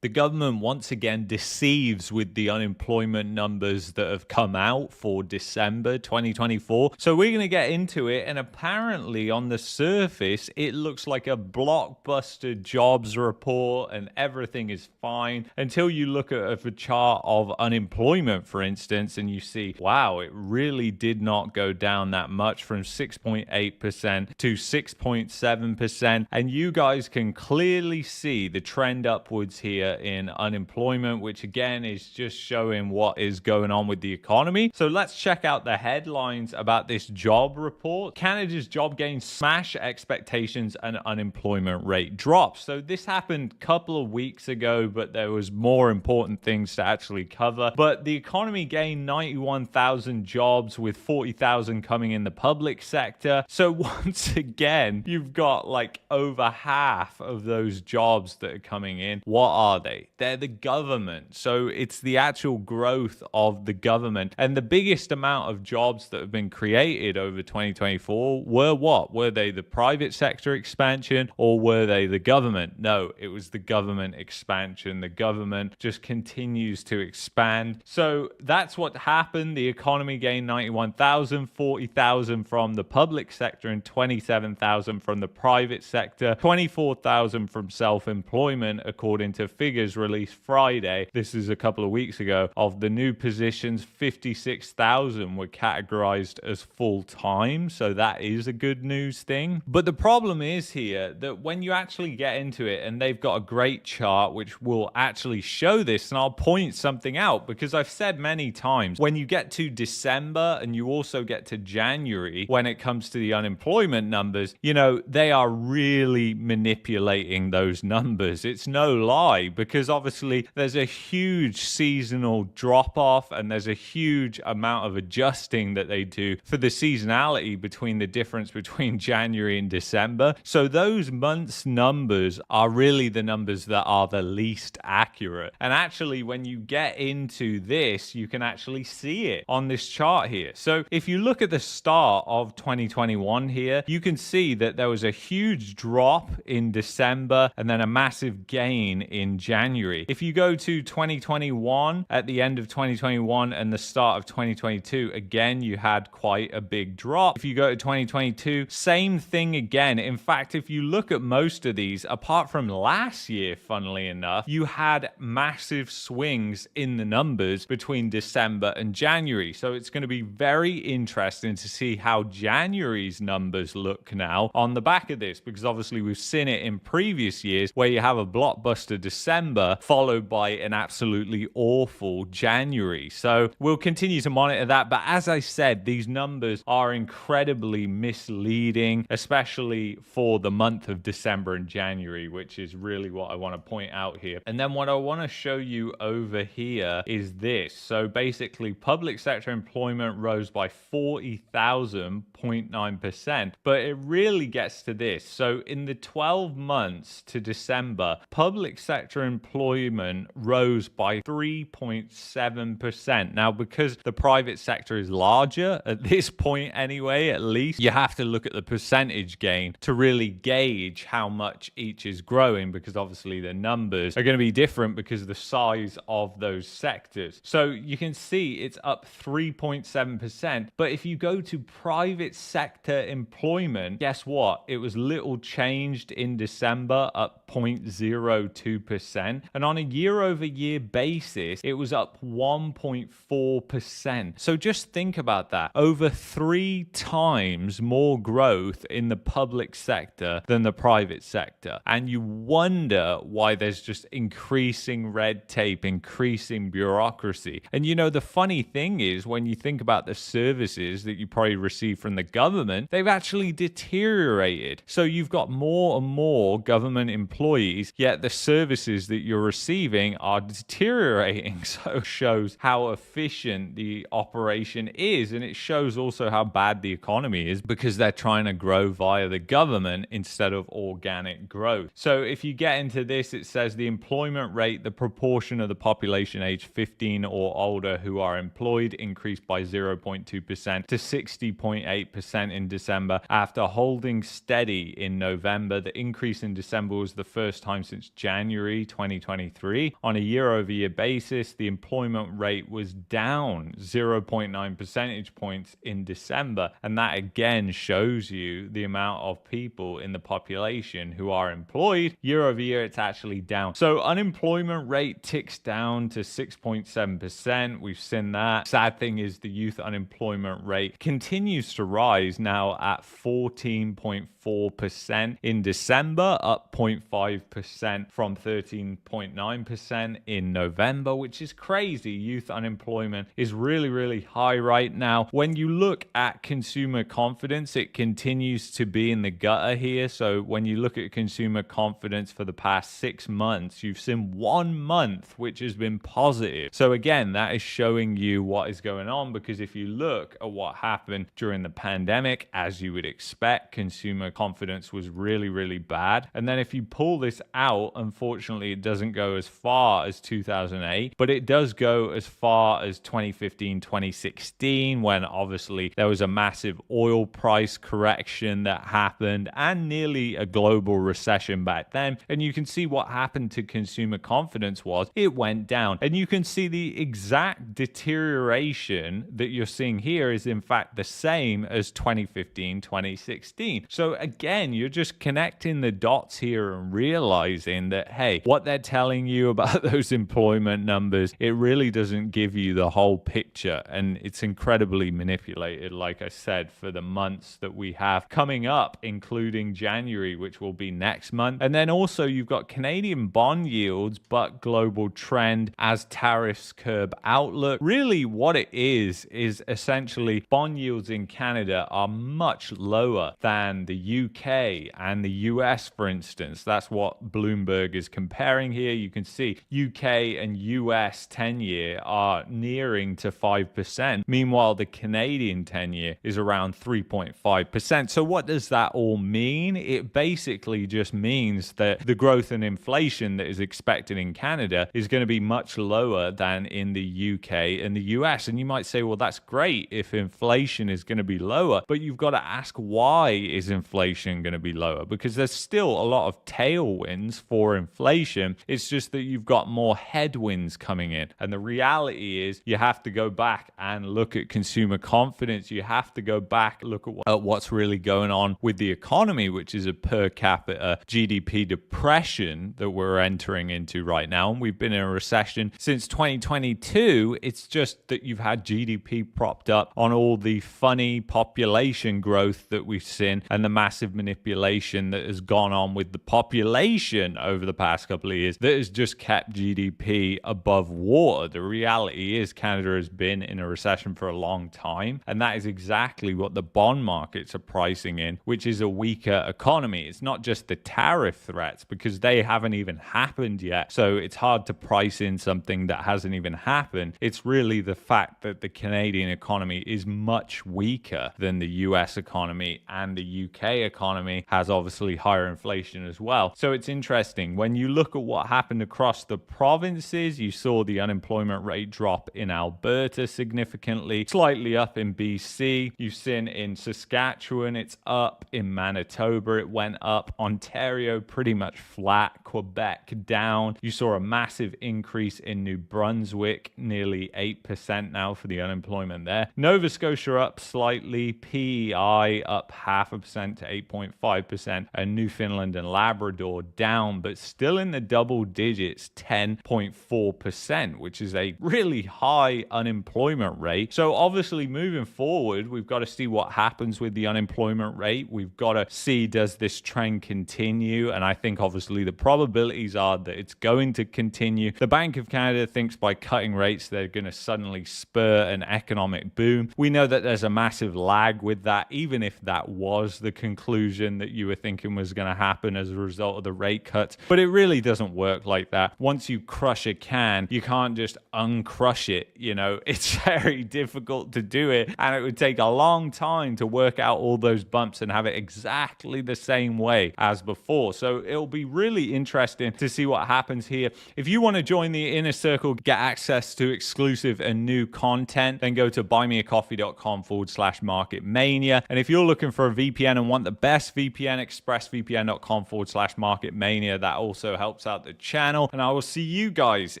The government once again deceives with the unemployment numbers that have come out for December 2024. So we're going to get into it. And apparently, on the surface, it looks like a blockbuster jobs report and everything is fine until you look at a chart of unemployment, for instance, and you see, wow, it really did not go down that much from 6.8% to 6.7%. And you guys can clearly see the trend upwards here in unemployment, which again is just showing what is going on with the economy. So let's check out the headlines about this job report. Canada's job gains smash expectations and unemployment rate drops. So this happened a couple of weeks ago, but there was more important things to actually cover. But the economy gained 91,000 jobs, with 40,000 coming in the public sector. So once again, you've got like over half of those jobs that are coming in. What are they? They're the government. So it's the actual growth of the government. And the biggest amount of jobs that have been created over 2024 were what? Were they the private sector expansion, or were they the government? No, it was the government expansion. The government just continues to expand. So that's what happened. The economy gained 91,000, 40,000 from the public sector and 27,000 from the private sector, 24,000 from self-employment, according to figures released Friday. This is a couple of weeks ago. Of the new positions, 56,000 were categorized as full-time. So that is a good news thing. But the problem is here that when you actually get into it, and they've got a great chart which will actually show this, and I'll point something out because I've said many times, when you get to December and you also get to January, when it comes to the unemployment numbers, you know, they are really manipulating those numbers. It's no lie, because obviously there's a huge seasonal drop off and there's a huge amount of adjusting that they do for the seasonality between the difference between January and December. So those months' numbers are really the numbers that are the least accurate. And actually, when you get into this, you can actually see it on this chart here. So if you look at the start of 2021 here, you can see that there was a huge drop in December and then a massive gain in January. If you go to 2021, at the end of 2021 and the start of 2022, again, you had quite a big drop. If you go to 2022, same thing again. In fact, if you look at most of these, apart from last year, funnily enough, you had massive swings in the numbers between December and January. So it's going to be very interesting to see how January's numbers look now on the back of this, because obviously we've seen it in previous years where you have a blockbuster December followed by an absolutely awful January. So we'll continue to monitor that. But as I said, these numbers are incredibly misleading, especially for the month of December and January, which is really what I want to point out here. And then what I want to show you over here is this. So basically, public sector employment rose by 40,000.9%. But it really gets to this. So in the 12 months to December, public sector employment rose by 3.7%. Now, because the private sector is larger at this point anyway, at least, you have to look at the percentage gain to really gauge how much each is growing, because obviously the numbers are going to be different because of the size of those sectors. So you can see it's up 3.7%. But if you go to private sector employment, guess what? It was little changed in December, up 0.02%. And on a year-over-year basis, it was up 1.4%. So just think about that. Over 3 times more growth in the public sector than the private sector. And you wonder why there's just increasing red tape, increasing bureaucracy. And you know, the funny thing is, when you think about the services that you probably receive from the government, they've actually deteriorated. So you've got more and more government employees, yet the services that you're receiving are deteriorating. So it shows how efficient the operation is. And it shows also how bad the economy is, because they're trying to grow via the government instead of organic growth. So if you get into this, it says the employment rate, the proportion of the population aged 15 or older who are employed, increased by 0.2% to 60.8% in December after holding steady in November. The increase in December was the first time since January 2023. On a year-over-year basis, the employment rate was down 0.9 percentage points in December. And that again shows you the amount of people in the population who are employed. Year over year, it's actually down. So unemployment rate ticks down to 6.7%. We've seen that. Sad thing is the youth unemployment rate continues to rise, now at 14.4% in December, up 0.5% from 13.9% in November, which is crazy. Youth unemployment is really, really high right now. When you look at consumer confidence, it continues to be in the gutter here. So when you look at consumer confidence for the past 6 months, you've seen 1 month which has been positive. So again, that is showing you what is going on, because if you look at what happened during the pandemic, as you would expect, consumer confidence was really, really bad. And then if you pull this out, unfortunately, it doesn't go as far as 2008, but it does go as far as 2015, 2016, when obviously there was a massive oil price correction that happened and nearly a global recession back then. And you can see what happened to consumer confidence was it went down. And you can see the exact deterioration that you're seeing here is in fact the same as 2015, 2016. So again, you're just connecting the dots here and realizing that, hey, what they're telling you about those employment numbers, it really doesn't give you the whole picture. And it's incredibly manipulated, like I said, for the months that we have coming up, including January, which will be next month. And then also you've got Canadian bond yields, but global trend as tariffs curb outlook. Really what it is essentially bond yields in Canada are much lower than the UK and the US, for instance. That's what Bloomberg is comparing here. You can see UK and US 10-year are nearing to 5%. Meanwhile, the Canadian 10-year is around 3.5%. So what does that all mean? It basically just means that the growth in inflation that is expected in Canada is going to be much lower than in the UK and the US. And you might say, well, that's great if inflation is going to be lower, but you've got to ask, why is inflation going to be lower? Because there's still a lot of tailwinds for inflation. It's just that you've got more headwinds coming in. And the reality is you have to go back and look at consumer confidence. You have to go back, look at what's really going on with the economy, which is a per capita GDP depression that we're entering into right now. And we've been in a recession since 2022. It's just that you've had GDP propped up on all the funny population growth that we've seen and the massive manipulation that has gone on with the population over the past couple of years that has just kept GDP above water. The reality is Canada has been in a recession for a long time, and that is exactly what the bond markets are pricing in, which is a weaker economy. It's not just the tariff threats, because they haven't even happened yet. So it's hard to price in something that hasn't even happened. It's really the fact that the Canadian economy is much weaker than the US economy, and the UK economy has obviously higher inflation as well. So it's interesting. When you look at what happened across the provinces, you saw the unemployment rate drop in Alberta significantly, slightly up in BC. You've seen in Saskatchewan, it's up. In Manitoba, it went up. Ontario, pretty much flat. Quebec, down. You saw a massive increase in New Brunswick, nearly 8% now for the unemployment there. Nova Scotia up slightly. PEI up 0.5% to 8.5%. And Newfoundland and Labrador down, but still in the double digits, 10.4%, which is a really high unemployment rate. So obviously moving forward, we've got to see what happens with the unemployment rate. We've got to see, does this trend continue? And I think obviously the probabilities are that it's going to continue. The Bank of Canada thinks by cutting rates, they're going to suddenly spur an economic boom. We know that there's a massive lag with that, even if that was the conclusion that you were thinking was going to happen as a result of the rate cuts. But it really doesn't work like that. Once you crush a can, you can't just uncrush it. You know, it's very difficult to do it, and it would take a long time to work out all those bumps and have it exactly the same way as before. So it'll be really interesting to see what happens here. If you want to join the inner circle, get access to exclusive and new content, then go to buymeacoffee.com/market mania. And if you're looking for a VPN and want the best VPN, expressvpn.com/market mania, that also helps helps out the channel. And I will see you guys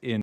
in